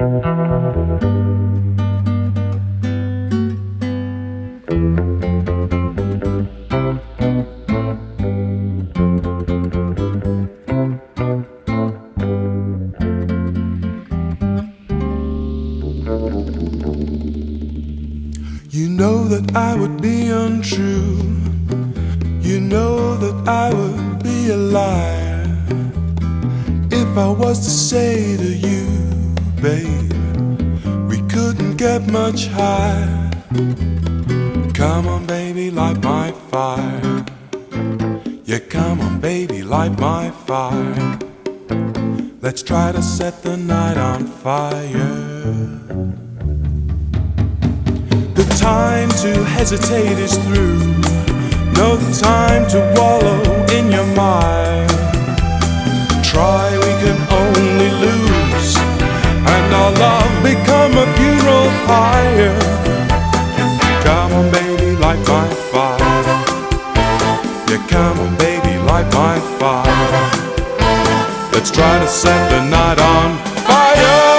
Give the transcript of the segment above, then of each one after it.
You know that I would be untrue. You know that I would be a liar if I was to say to you, babe, we couldn't get much higher. Come on, baby, light my fire. Yeah, come on, baby, light my fire. Let's try to set the night on fire. The time to hesitate is through. No time to wallow in your mind. Try, we can only lose, and our love become a funeral pyre. Come on, baby, light my fire. Yeah, come on, baby, light my fire. Let's try to set the night on fire.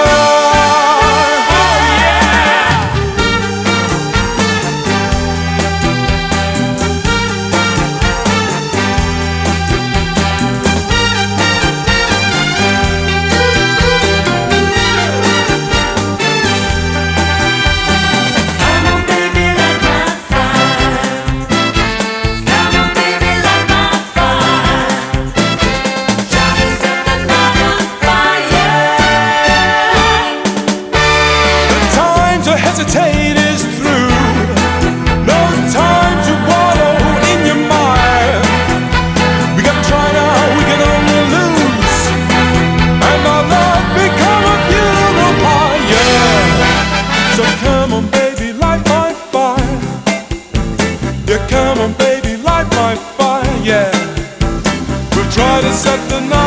Hesitate is through. No time to wallow in your mind. We gotta try now, we can only lose, and our love become a funeral pyre. Yeah. So come on, baby, light my fire. Yeah, come on, baby, light my fire. Yeah, we'll try to set the night